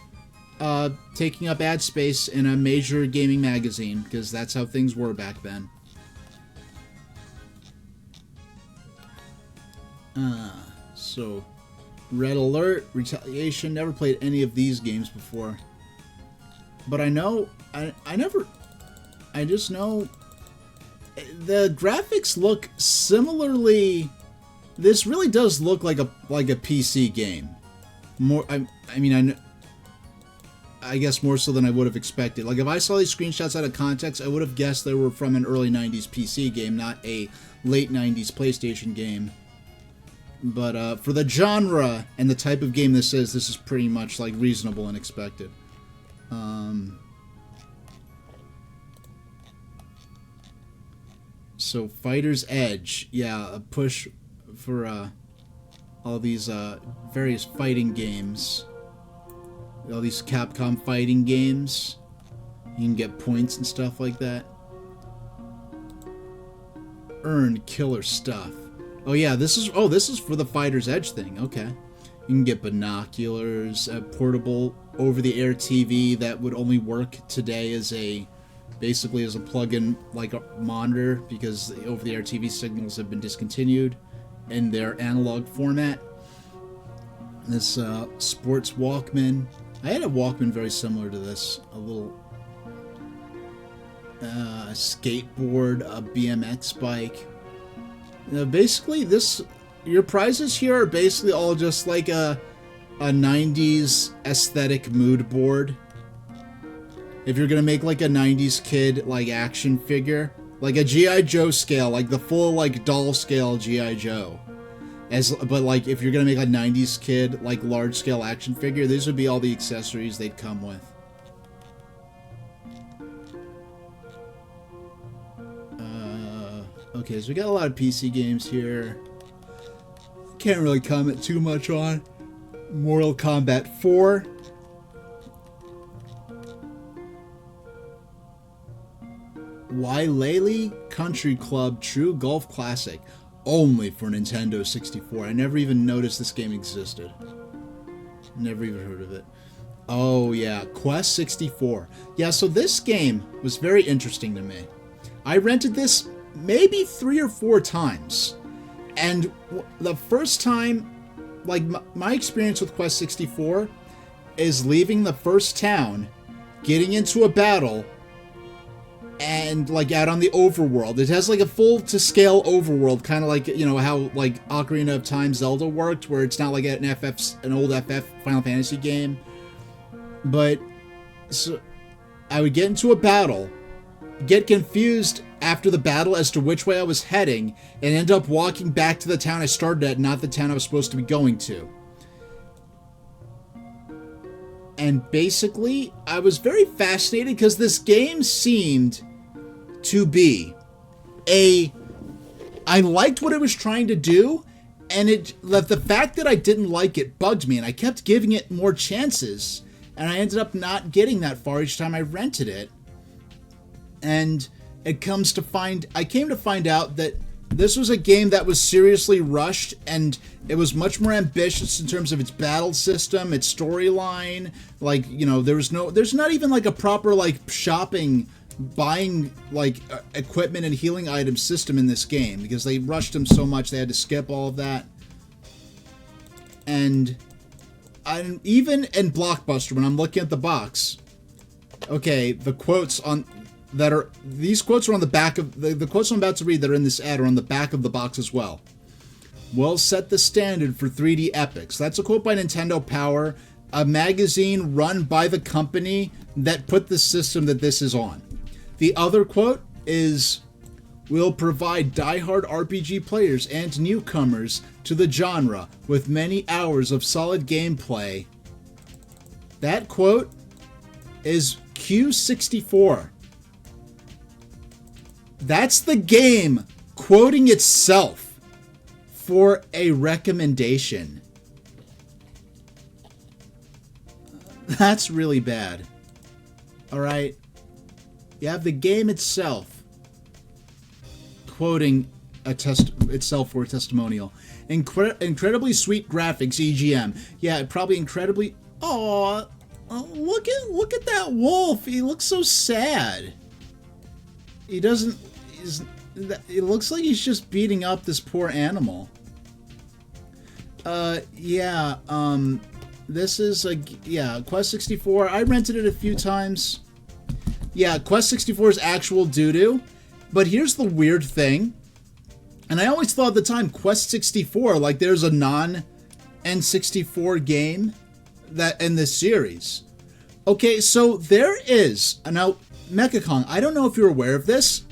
taking up ad space in a major gaming magazine, because that's how things were back then. So, Red Alert, Retaliation, never played any of these games before. But I know, I just know the graphics look similarly. This really does look like a PC game. More, I guess more so than I would have expected. Like if I saw these screenshots out of context, I would have guessed they were from an early 90s PC game, not a late 90s PlayStation game. But for the genre and the type of game this is pretty much like reasonable and expected. So Fighter's Edge, yeah, a push for all these various fighting games, all these Capcom fighting games. You can get points and stuff like that. Earn killer stuff. Oh yeah, this is for the Fighter's Edge thing. Okay, you can get binoculars, a portable over-the-air TV that would only work today as basically as a plug-in like a monitor, because the over-the-air TV signals have been discontinued in their analog format. This sports Walkman. I had a Walkman very similar to this, a little skateboard, a BMX bike. Basically, your prizes here are basically all just like a 90s aesthetic mood board. If you're gonna make like a 90s kid like action figure, like a G.I. Joe scale, like the full like doll scale G.I. Joe, but like if you're gonna make a 90s kid like large scale action figure, these would be all the accessories they'd come with. Okay, so we got a lot of PC games here. Can't really comment too much on Mortal Kombat 4. Wailele Country Club True Golf Classic, only for Nintendo 64. I never even noticed this game existed. Never even heard of it. Oh yeah, Quest 64. Yeah, so this game was very interesting to me. I rented this maybe 3 or 4 times, and the first time, like my experience with Quest 64 is leaving the first town, getting into a battle, and like out on the overworld. It has like a full to scale overworld, kind of like, you know, how like Ocarina of Time Zelda worked, where it's not like an old FF Final Fantasy game. But so I would get into a battle, get confused after the battle as to which way I was heading, and end up walking back to the town I started at, not the town I was supposed to be going to. And basically, I was very fascinated because this game seemed to be I liked what it was trying to do, and the fact that I didn't like it bugged me, and I kept giving it more chances, and I ended up not getting that far each time I rented it. And I came to find out that this was a game that was seriously rushed, and it was much more ambitious in terms of its battle system, its storyline. Like, you know, there's not even like a proper like buying like equipment and healing item system in this game, because they rushed them so much they had to skip all of that. And even in Blockbuster, when I'm looking at the box, okay, the quotes on these quotes are on the back of the quotes I'm about to read that are in this ad are on the back of the box as well. Will set the standard for 3D epics. That's a quote by Nintendo Power, a magazine run by the company that put the system that this is on. The other quote is, will provide diehard RPG players and newcomers to the genre with many hours of solid gameplay. That quote is Q64. That's the game quoting itself for a recommendation. That's really bad. Alright? You have the game itself quoting itself for a testimonial. Incredibly sweet graphics, EGM. Yeah, probably incredibly... Aww. Oh, look at that wolf. He looks so sad. He doesn't... It looks like he's just beating up this poor animal. Yeah, this is Quest 64. I rented it a few times. Yeah, Quest 64 is actual doo-doo. But here's the weird thing. And I always thought at the time, Quest 64, like there's a non-N64 game that in this series. Okay, so there is... Now, Mechacon, I don't know if you're aware of this.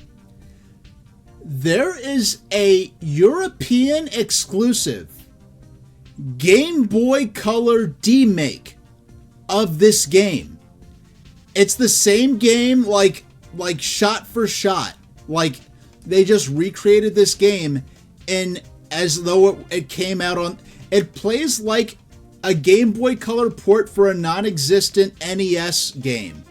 There is a European exclusive Game Boy Color demake of this game. It's the same game, like shot for shot. Like, they just recreated this game in as though it came out on... It plays like a Game Boy Color port for a non-existent NES game.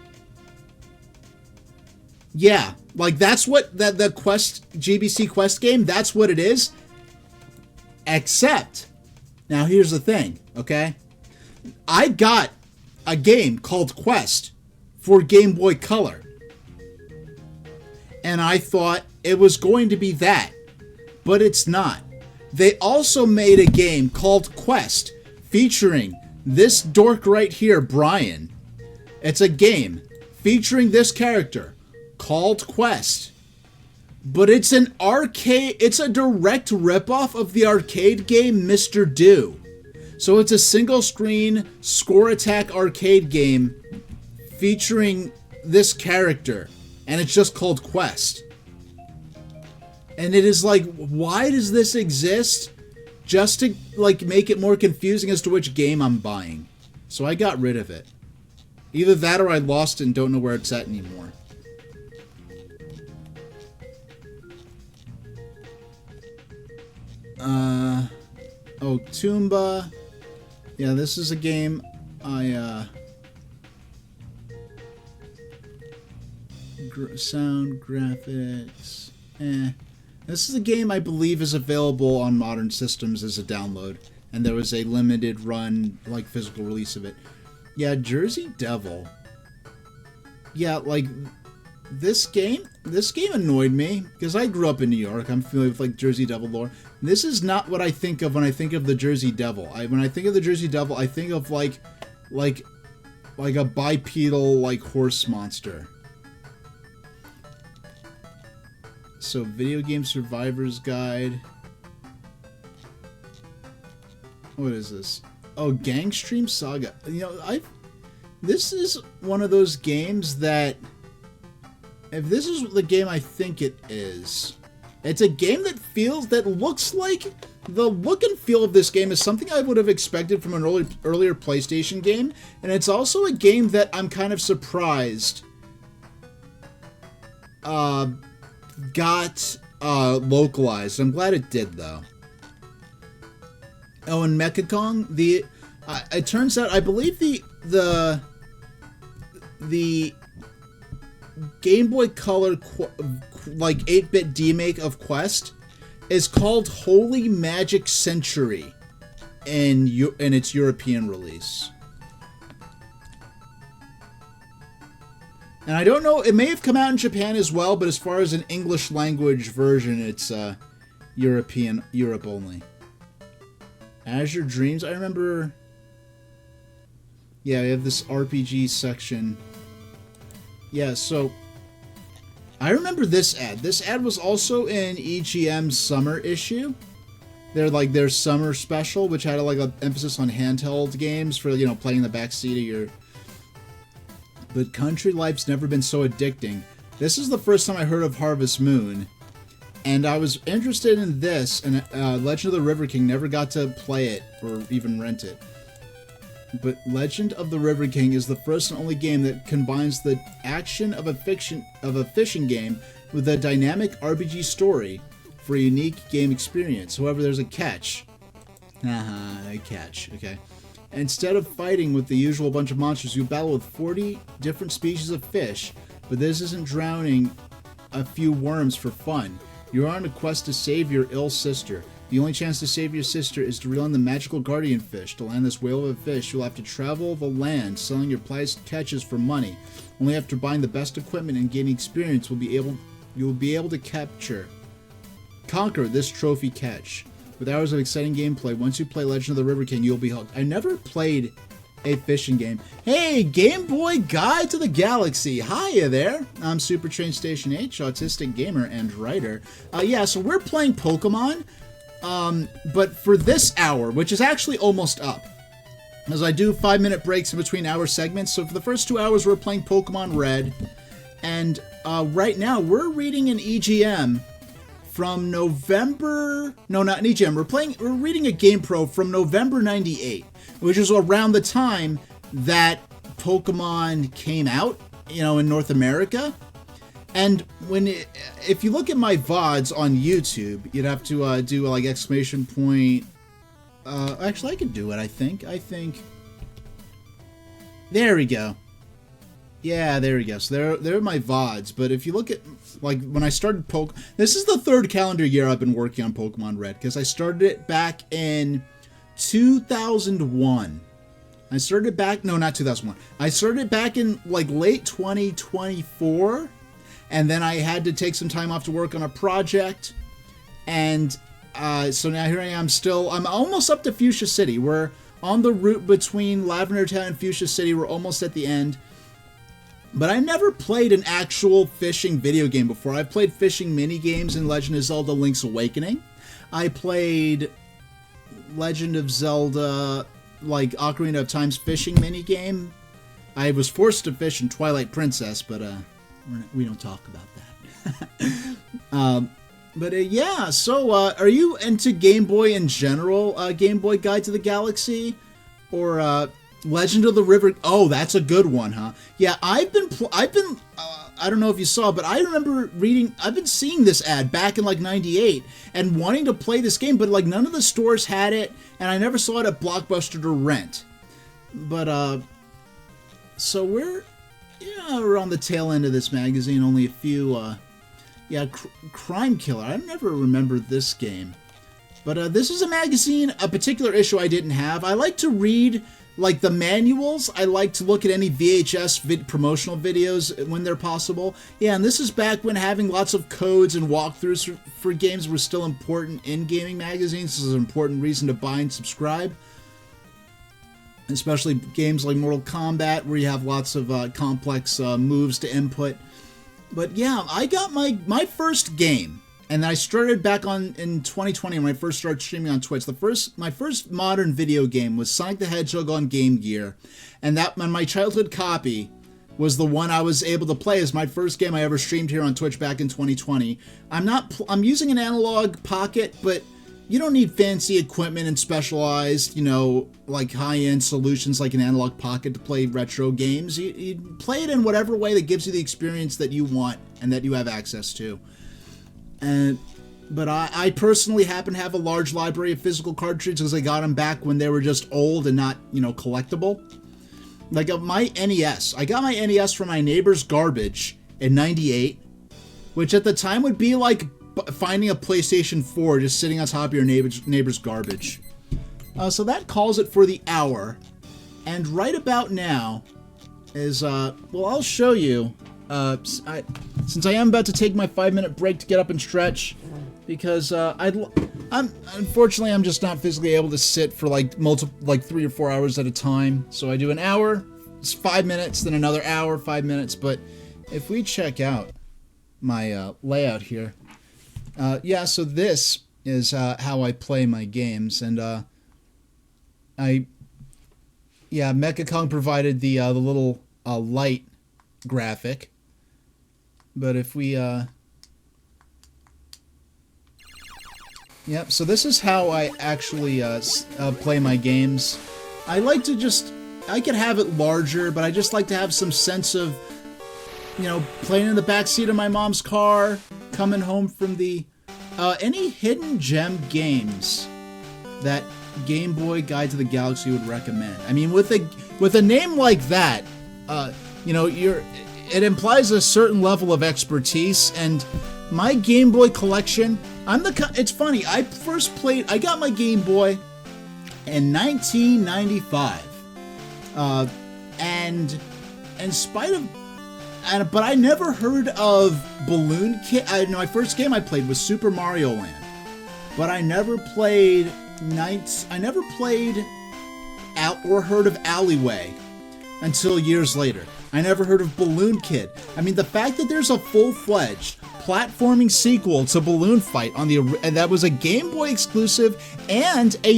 Yeah, like that's what the Quest GBC Quest game, that's what it is. Except, now here's the thing, okay? I got a game called Quest for Game Boy Color. And I thought it was going to be that, but it's not. They also made a game called Quest featuring this dork right here, Brian. It's a game featuring this character called Quest, but it's an arcade, it's a direct ripoff of the arcade game Mr. Do. So it's a single screen score attack arcade game featuring this character, and it's just called Quest. And it is like, why does this exist? Just to like make it more confusing as to which game I'm buying. So I got rid of it. Either that or I lost it and don't know where it's at anymore. Oh, Toomba. Yeah, this is a game sound, graphics, This is a game I believe is available on modern systems as a download, and there was a limited run, like, physical release of it. Yeah, Jersey Devil. Yeah, like, this game annoyed me, because I grew up in New York. I'm familiar with, like, Jersey Devil lore. This is not what I think of when I think of the Jersey Devil. When I think of the Jersey Devil, I think of, like a bipedal, like, horse monster. So, Video Game Survivor's Guide. What is this? Oh, Gangstream Saga. You know, this is one of those games that... If this is the game I think it is... It's a game that looks like the look and feel of this game is something I would have expected from an earlier PlayStation game, and it's also a game that I'm kind of surprised got localized. I'm glad it did, though. Oh, and Mecha Kong, it turns out I believe the Game Boy Color like 8-bit demake of Quest is called Holy Magic Century in its European release. And I don't know, it may have come out in Japan as well, but as far as an English language version, it's Europe only. Azure Dreams, I remember. Yeah, we have this RPG section. Yeah, so I remember this ad. This ad was also in EGM's summer issue. Their summer special, which had an emphasis on handheld games for, playing in the backseat of your. But country life's never been so addicting. This is the first time I heard of Harvest Moon, and I was interested in this, and Legend of the River King. Never got to play it or even rent it. But Legend of the River King is the first and only game that combines the action of a fishing game with a dynamic RPG story for a unique game experience. However, there's a catch. A catch, okay. Instead of fighting with the usual bunch of monsters, you battle with 40 different species of fish, but this isn't drowning a few worms for fun. You're on a quest to save your ill sister. The only chance to save your sister is to reel in the magical guardian fish. To land this whale of a fish, you'll have to travel the land, selling your prized catches for money. Only after buying the best equipment and gaining experience you'll be able to conquer this trophy catch. With hours of exciting gameplay, once you play Legend of the River King, you'll be hooked. I never played a fishing game. Hey, Game Boy Guide to the Galaxy. Hiya there. I'm Super Train Station H, autistic gamer and writer. Yeah, so we're playing Pokemon. But for this hour, which is actually almost up, as I do 5-minute breaks in between hour segments. So for the first 2 hours, we're playing Pokemon Red. And right now, we're reading an EGM from November. No, not an EGM. We're reading a GamePro from November 98, which is around the time that Pokemon came out, in North America. And if you look at my VODs on YouTube, you'd have to do exclamation point. Actually, I could do it. I think. There we go. Yeah, there we go. So there are my VODs. But if you look at when I started this is the 3rd calendar year I've been working on Pokemon Red, because I started it back in 2001. I started back. No, not 2001. I started back in late 2024. And then I had to take some time off to work on a project. And so now here I am I'm almost up to Fuchsia City. We're on the route between Lavender Town and Fuchsia City. We're almost at the end. But I never played an actual fishing video game before. I've played fishing mini games in Legend of Zelda Link's Awakening. I played Legend of Zelda, Ocarina of Time's fishing mini game. I was forced to fish in Twilight Princess, but we don't talk about that. Yeah, so are you into Game Boy in general? Game Boy Guide to the Galaxy? Or Legend of the River? Oh, that's a good one, huh? Yeah, I've been I don't know if you saw, but I remember I've been seeing this ad back in 98 and wanting to play this game, but none of the stores had it, and I never saw it at Blockbuster to rent. But so we're on the tail end of this magazine. Only a few, Crime Killer. I never remember this game. But this is a magazine, a particular issue I didn't have. I like to read, the manuals. I like to look at any VHS promotional videos when they're possible. Yeah, and this is back when having lots of codes and walkthroughs for games were still important in gaming magazines. This is an important reason to buy and subscribe. Especially games like Mortal Kombat, where you have lots of complex moves to input. But yeah, I got my first game, and I started back in 2020 when I first started streaming on Twitch. My first modern video game was Sonic the Hedgehog on Game Gear, and my childhood copy was the one I was able to play as my first game I ever streamed here on Twitch back in 2020. I'm using an analog pocket, but you don't need fancy equipment and specialized, you know, like high-end solutions like an analog pocket to play retro games. You play it in whatever way that gives you the experience that you want and that you have access to. But I personally happen to have a large library of physical cartridges because I got them back when they were just old and not, you know, collectible. Like my NES. I got my NES from my neighbor's garbage in '98, which at the time would be like finding a PlayStation 4 just sitting on top of your neighbor's garbage. So that calls it for the hour. And right about now is, well, I'll show you. Since I am about to take my 5-minute break to get up and stretch, because unfortunately I'm just not physically able to sit for like 3 or 4 hours at a time. So I do an hour, it's 5 minutes, then another hour, 5 minutes. But if we check out my layout here, yeah, so this is how I play my games, and Mecha Kong provided the little light graphic. But if we yep, so this is how I actually play my games. I like to I could have it larger, but I just like to have some sense of, you know, playing in the backseat of my mom's car, coming home from the, any hidden gem games that Game Boy Guide to the Galaxy would recommend. I mean, with a name like that, you know, it implies a certain level of expertise, and my Game Boy collection, it's funny, I got my Game Boy in 1995, and in spite of, but I never heard of Balloon Kid. My first game I played was Super Mario Land, but I never played or heard of Alleyway until years later. I never heard of Balloon Kid. I mean, the fact that there's a full-fledged platforming sequel to Balloon Fight and that was a Game Boy exclusive and a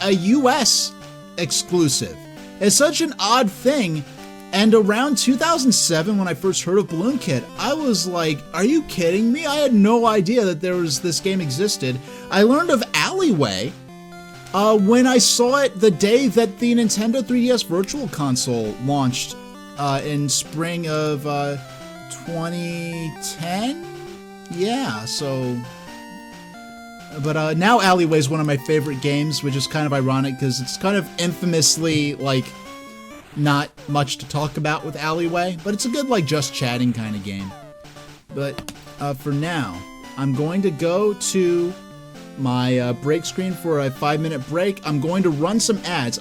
US exclusive is such an odd thing. And around 2007, when I first heard of Balloon Kid, I was like, are you kidding me? I had no idea that this game existed. I learned of Alleyway when I saw it the day that the Nintendo 3DS Virtual Console launched in spring of 2010? Yeah, so... But now Alleyway is one of my favorite games, which is kind of ironic because it's kind of infamously, like, not much to talk about with Alleyway, but it's a good, like, just chatting kind of game. But for now, I'm going to go to my break screen for a 5-minute break. I'm going to run some ads.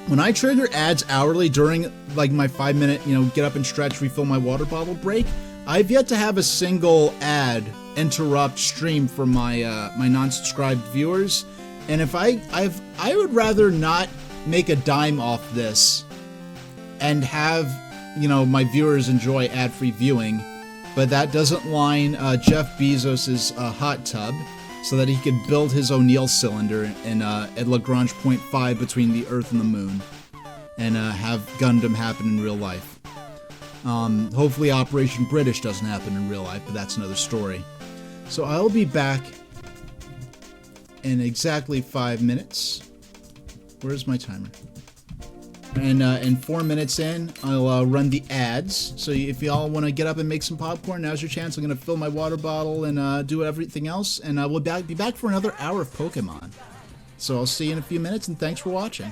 When I trigger ads hourly during, like, my 5-minute, you know, get up and stretch, refill my water bottle break, I've yet to have a single ad interrupt stream from my my non-subscribed viewers. And if I would rather not make a dime off this and have, you know, my viewers enjoy ad-free viewing, but that doesn't line Jeff Bezos's hot tub so that he could build his O'Neill cylinder at Lagrange point 5 between the Earth and the Moon and have Gundam happen in real life. Hopefully Operation British doesn't happen in real life, but that's another story. So I'll be back in exactly 5 minutes. Where's my timer? And 4 minutes in, I'll run the ads. So if y'all want to get up and make some popcorn, now's your chance. I'm going to fill my water bottle and do everything else. And we'll be back for another hour of Pokemon. So I'll see you in a few minutes, and thanks for watching.